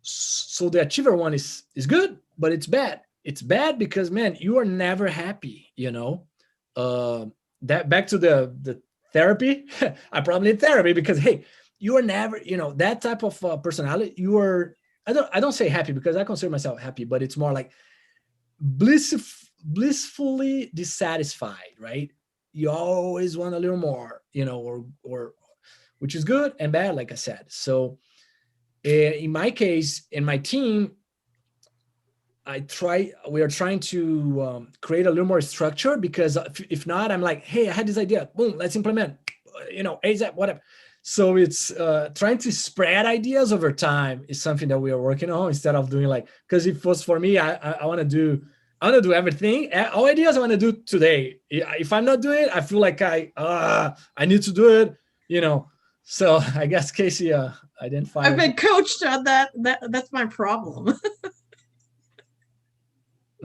So the achiever one is good, but it's bad. It's bad because, man, you are never happy. That back to the therapy. I probably need therapy because, hey, you are never, that type of personality. You are. I don't say happy because I consider myself happy, but it's more like blissfully dissatisfied, right? You always want a little more, or which is good and bad, like I said. So in my case, in my team, we are trying to create a little more structure, because if not, I'm like, hey, I had this idea, boom, let's implement, ASAP, whatever. So it's trying to spread ideas over time is something that we are working on, instead of doing because if it was for me, I want to do everything, all ideas I want to do today. If I'm not doing it, I feel like I need to do it, So I guess Casey identified. I've been coached on that. That's my problem.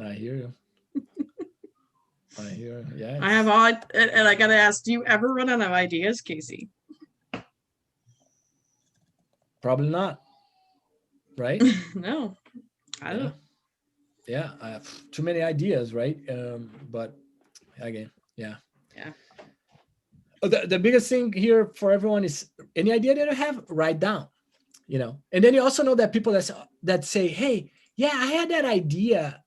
I hear you. Yeah. I have and I gotta ask, do you ever run out of ideas, Casey? Probably not. Right? No, I don't. Yeah, I have too many ideas, right? But again, yeah. The biggest thing here for everyone is any idea that you have, write down, And then you also know that people that say, hey, yeah, I had that idea,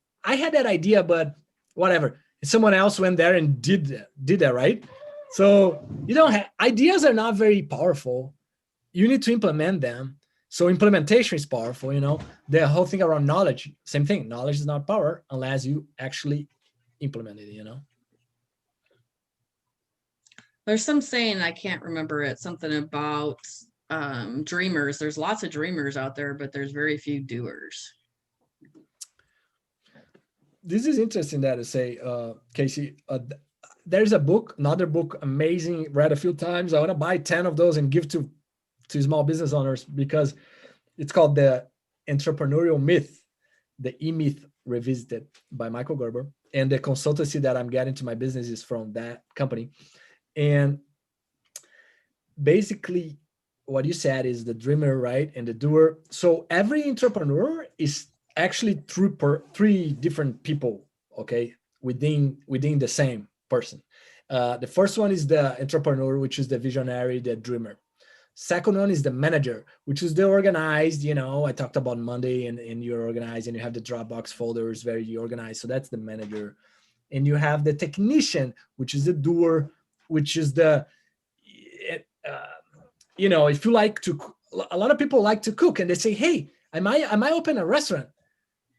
but whatever. Someone else went there and did that, right? So you don't have ideas are not very powerful. You need to implement them. So implementation is powerful, The whole thing around knowledge, same thing. Knowledge is not power unless you actually implement it, There's some saying, I can't remember it, something about dreamers. There's lots of dreamers out there, but there's very few doers. This is interesting that to say, Casey. There's another book, amazing, read a few times. I want to buy 10 of those and give to small business owners, because it's called The Entrepreneurial Myth, the E-Myth Revisited, by Michael Gerber. and the consultancy that I'm getting to my business is from that company. And basically what you said is the dreamer, right? And the doer. So every entrepreneur is actually three different people, okay, within the same person. The first one is the entrepreneur, which is the visionary, the dreamer. Second one is the manager, which is the organized, I talked about Monday, and you're organized and you have the Dropbox folders very organized. So that's the manager. And you have the technician, which is the doer, which is the, if you like to, a lot of people like to cook and they say, hey, I might open a restaurant.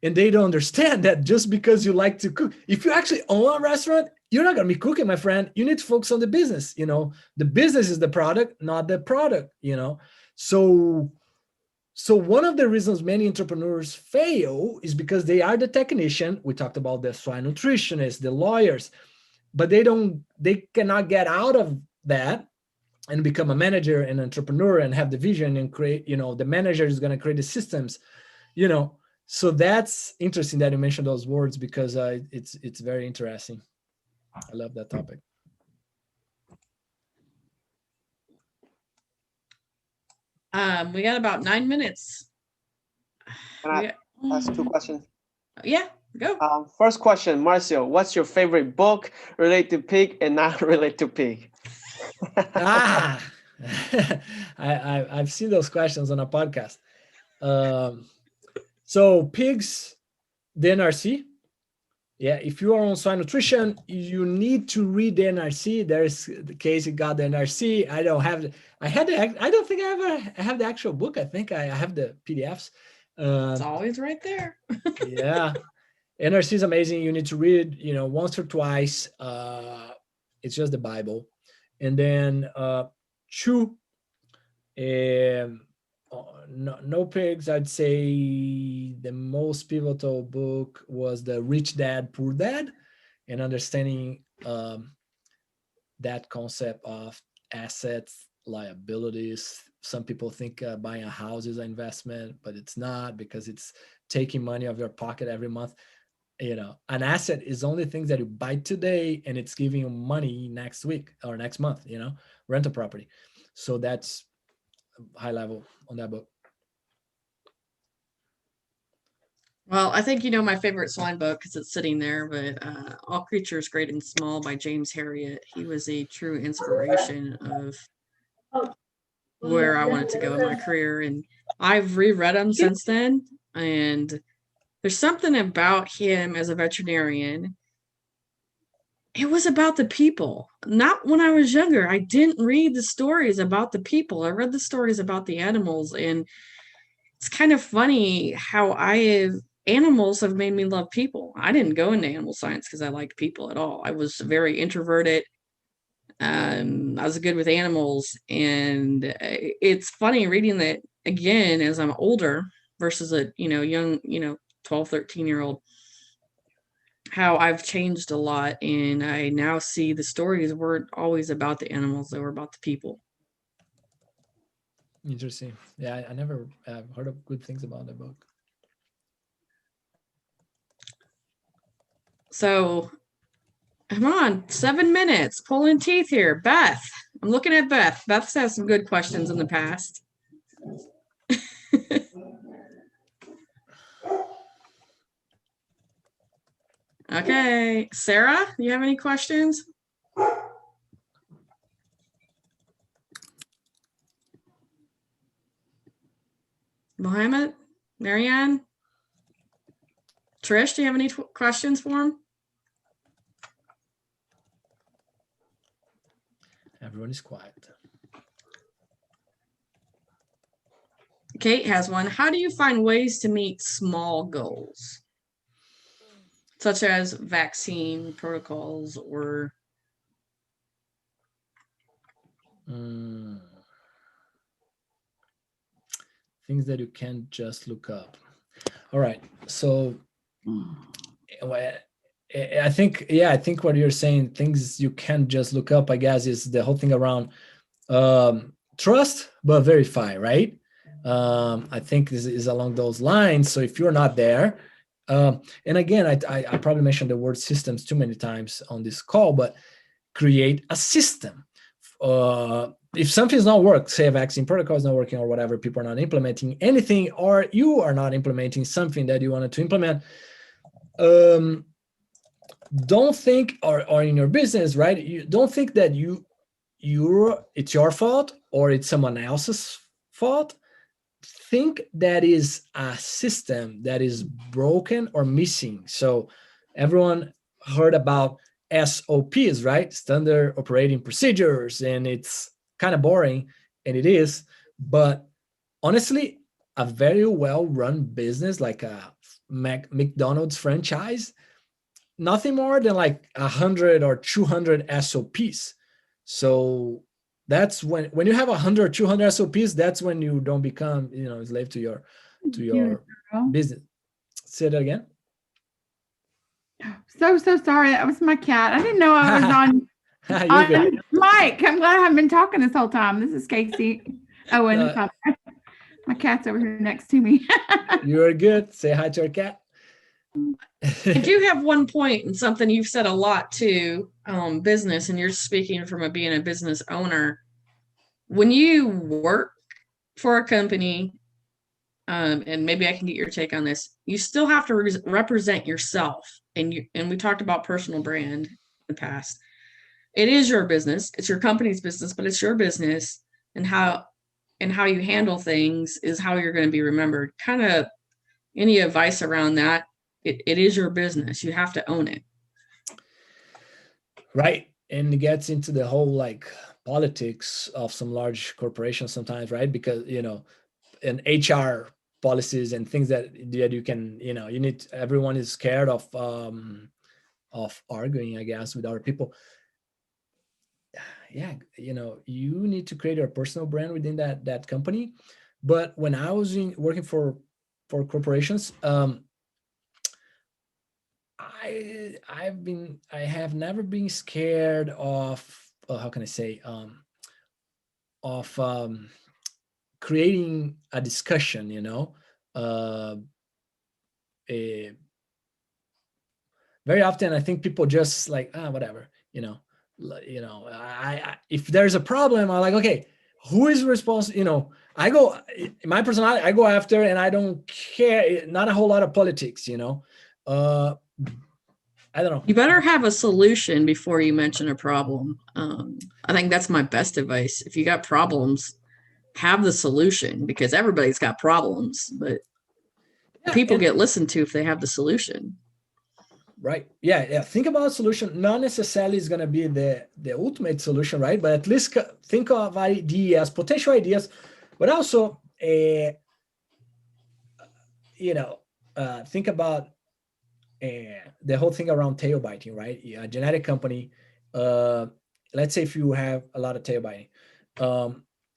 And they don't understand that just because you like to cook, if you actually own a restaurant, you're not going to be cooking, my friend. You need to focus on the business. The business is the product, not the product, So one of the reasons many entrepreneurs fail is because they are the technician. We talked about the swine nutritionists, the lawyers, but they cannot get out of that and become a manager and entrepreneur and have the vision and create, the manager is going to create the systems, So that's interesting that you mentioned those words, because it's very interesting. I love that topic. We got about 9 minutes. Can I ask 2 questions? Yeah, go. First question, Marcio, what's your favorite book related to pig and not related to pig? I've seen those questions on a podcast. So pigs, the NRC. Yeah, if you are on swine nutrition, you need to read the NRC. There's the case you got the NRC. I don't think I ever have the actual book. I think I have the PDFs. It's always right there. Yeah, NRC is amazing. You need to read, once or twice. It's just the Bible. And then chew. No pigs. I'd say the most pivotal book was the Rich Dad Poor Dad, and understanding that concept of assets, liabilities. Some people think buying a house is an investment, but it's not, because it's taking money out of your pocket every month. An asset is only things that you buy today and it's giving you money next week or next month, rental property. So that's high level on that book. Well, I think my favorite swine book because it's sitting there, but All Creatures Great and Small by James Herriot. He was a true inspiration of where I wanted to go in my career, and I've reread him since then, and there's something about him as a veterinarian. It was about the people. Not when I was younger. I didn't read the stories about the people. I read the stories about the animals, and it's kind of funny how animals have made me love people. I didn't go into animal science because I liked people at all. I was very introverted. I was good with animals, and it's funny reading that again as I'm older versus a young 12, 13-year-old, how I've changed a lot, and I now see the stories weren't always about the animals, they were about the people. Interesting. Yeah, I never have heard of good things about the book. So come on, 7 minutes, pulling teeth here. Beth, I'm looking at Beth. Beth's had some good questions in the past. Okay, Sarah, do you have any questions? Mohammed, Marianne, Trish, do you have any questions for him? Everyone is quiet. Kate has one. How do you find ways to meet small goals, such as vaccine protocols or things that you can't just look up? All right. So I think what you're saying, things you can't just look up, I guess, is the whole thing around trust but verify, right? I think this is along those lines. So if you're not there, And again, I probably mentioned the word systems too many times on this call, but create a system. If something's not working, say a vaccine protocol is not working or whatever, people are not implementing anything, or you are not implementing something that you wanted to implement, don't think, or in your business, right? You don't think that it's your fault or it's someone else's fault. Think that is a system that is broken or missing. So everyone heard about SOPs, right? Standard operating procedures, and it's kind of boring, and it is. But honestly, a very well-run business like a McDonald's franchise, nothing more than like 100 or 200 SOPs. So that's when you have 100 or 200 SOPs, that's when you don't become, slave to your business. Say that again. So sorry. That was my cat. I didn't know I was on mic. I'm glad I haven't been talking this whole time. This is Casey Owen. My cat's over here next to me. You're good. Say hi to your cat. I do have one point, and something you've said a lot too, business, and you're speaking from being a business owner. When you work for a company, and maybe I can get your take on this, you still have to represent yourself. And we talked about personal brand in the past. It is your business. It's your company's business, but it's your business, and how you handle things is how you're going to be remembered. Kind of any advice around that? It is your business. You have to own it. Right. And it gets into the whole like politics of some large corporations sometimes, right? Because, and HR policies and things that you can, everyone is scared of arguing, I guess, with other people. Yeah. You need to create your personal brand within that company. But when I was working for corporations, I have never been scared of how can I say creating a discussion, very often I think people just like whatever, I if there's a problem, I'm like, okay, who is responsible? I go, my personality, I go after, and I don't care, not a whole lot of politics, I don't know. You better have a solution before you mention a problem. I think that's my best advice. If you got problems, have the solution, because everybody's got problems, but people get listened to if they have the solution. Right. Yeah. Think about a solution. Not necessarily is going to be the ultimate solution, right? But at least think of ideas, potential ideas, but also, think about the whole thing around tail biting, right? A genetic company, let's say if you have a lot of tail biting,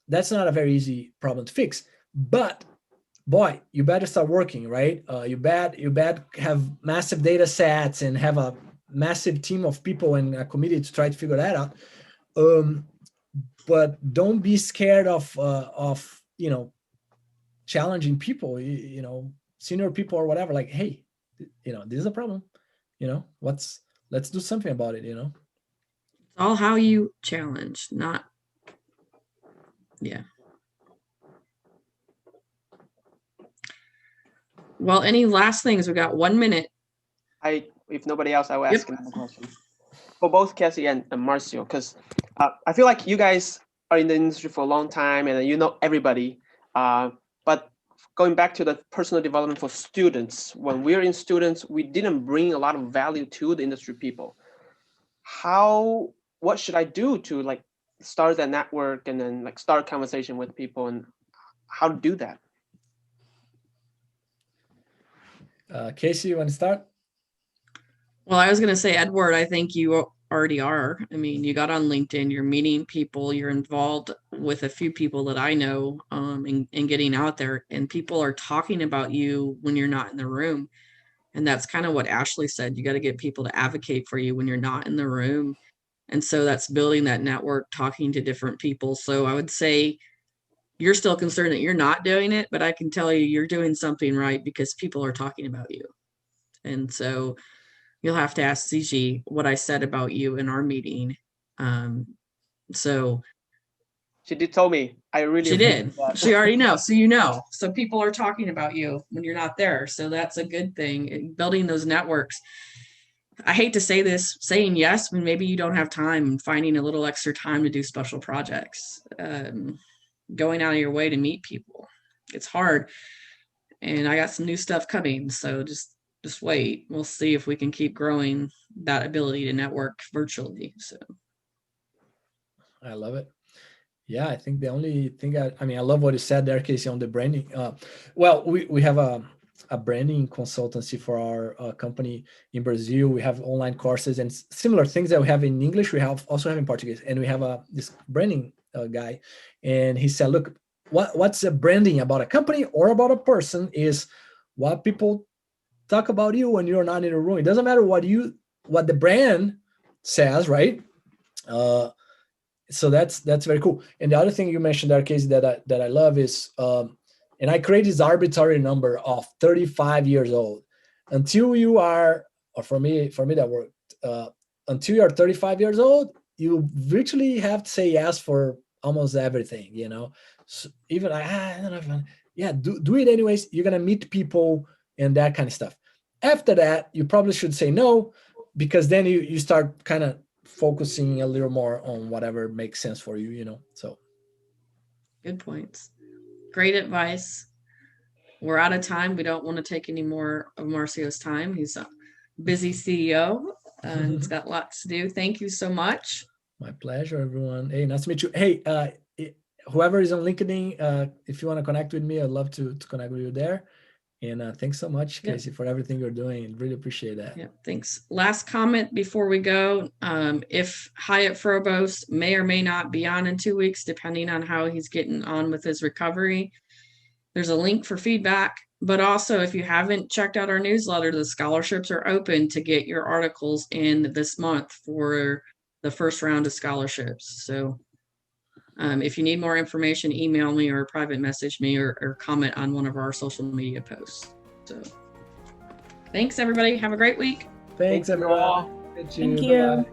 that's not a very easy problem to fix. But boy, you better start working, right? You bet have massive data sets and have a massive team of people and a committee to try to figure that out. But don't be scared of challenging people, senior people or whatever. Like, hey, this is a problem. Let's do something about it. It's all how you challenge, not. Yeah. Well, any last things? We got 1 minute. If nobody else, I will ask another question for both Cassie and Marcio, because I feel like you guys are in the industry for a long time and you know everybody. But going back to the personal development for students, when we're in students, we didn't bring a lot of value to the industry people. What should I do to like start that network and then like start a conversation with people, and how to do that? Casey, you want to start? Well, I was going to say, Edward, I think you already are. I mean, you got on LinkedIn, you're meeting people, you're involved with a few people that I know, in getting out there, and people are talking about you when you're not in the room. And that's kind of what Ashley said. You got to get people to advocate for you when you're not in the room. And so that's building that network, talking to different people. So I would say you're still concerned that you're not doing it, but I can tell you you're doing something right because people are talking about you. And so you'll have to ask CG what I said about you in our meeting. So She did tell me. I really she did. appreciate that. She already knows. So you know. So people are talking about you when you're not there. So that's a good thing. Building those networks. I hate to say this, saying yes when maybe you don't have time, finding a little extra time to do special projects, going out of your way to meet people. It's hard. And I got some new stuff coming. So just wait. We'll see if we can keep growing that ability to network virtually. So I love it. Yeah, I think the only thing I mean, I love what you said there, Casey, on the branding. Well, we have a branding consultancy for our company in Brazil. We have online courses and similar things that we have in English. We also have in Portuguese, and we have this branding guy, and he said, look, what's the branding about a company or about a person is what people talk about you when you're not in a room. It doesn't matter what the brand says, right? So that's very cool. And the other thing you mentioned there, Casey, that I love is, and I create this arbitrary number of 35 years old. Until you are, or for me that worked, until you are 35 years old, you virtually have to say yes for almost everything, you know. So even I don't know, yeah, do it anyways. You're gonna meet people and that kind of stuff. After that, you probably should say no, because then you start kind of focusing a little more on whatever makes sense for you, you know. So good points. Great advice. We're out of time. We don't want to take any more of Marcio's time. He's a busy CEO and he's got lots to do. Thank you so much. My pleasure, everyone. Hey, nice to meet you. Hey, whoever is on LinkedIn, if you want to connect with me, I'd love to connect with you there. And thanks so much, Casey, for everything you're doing. Really appreciate that. Yeah, thanks. Last comment before we go. If Hyatt Frobos may or may not be on in 2 weeks, depending on how he's getting on with his recovery, there's a link for feedback. But also, if you haven't checked out our newsletter, the scholarships are open to get your articles in this month for the first round of scholarships. So if you need more information, email me or private message me or comment on one of our social media posts. So thanks, everybody. Have a great week. Thanks, everyone. All. Thank you.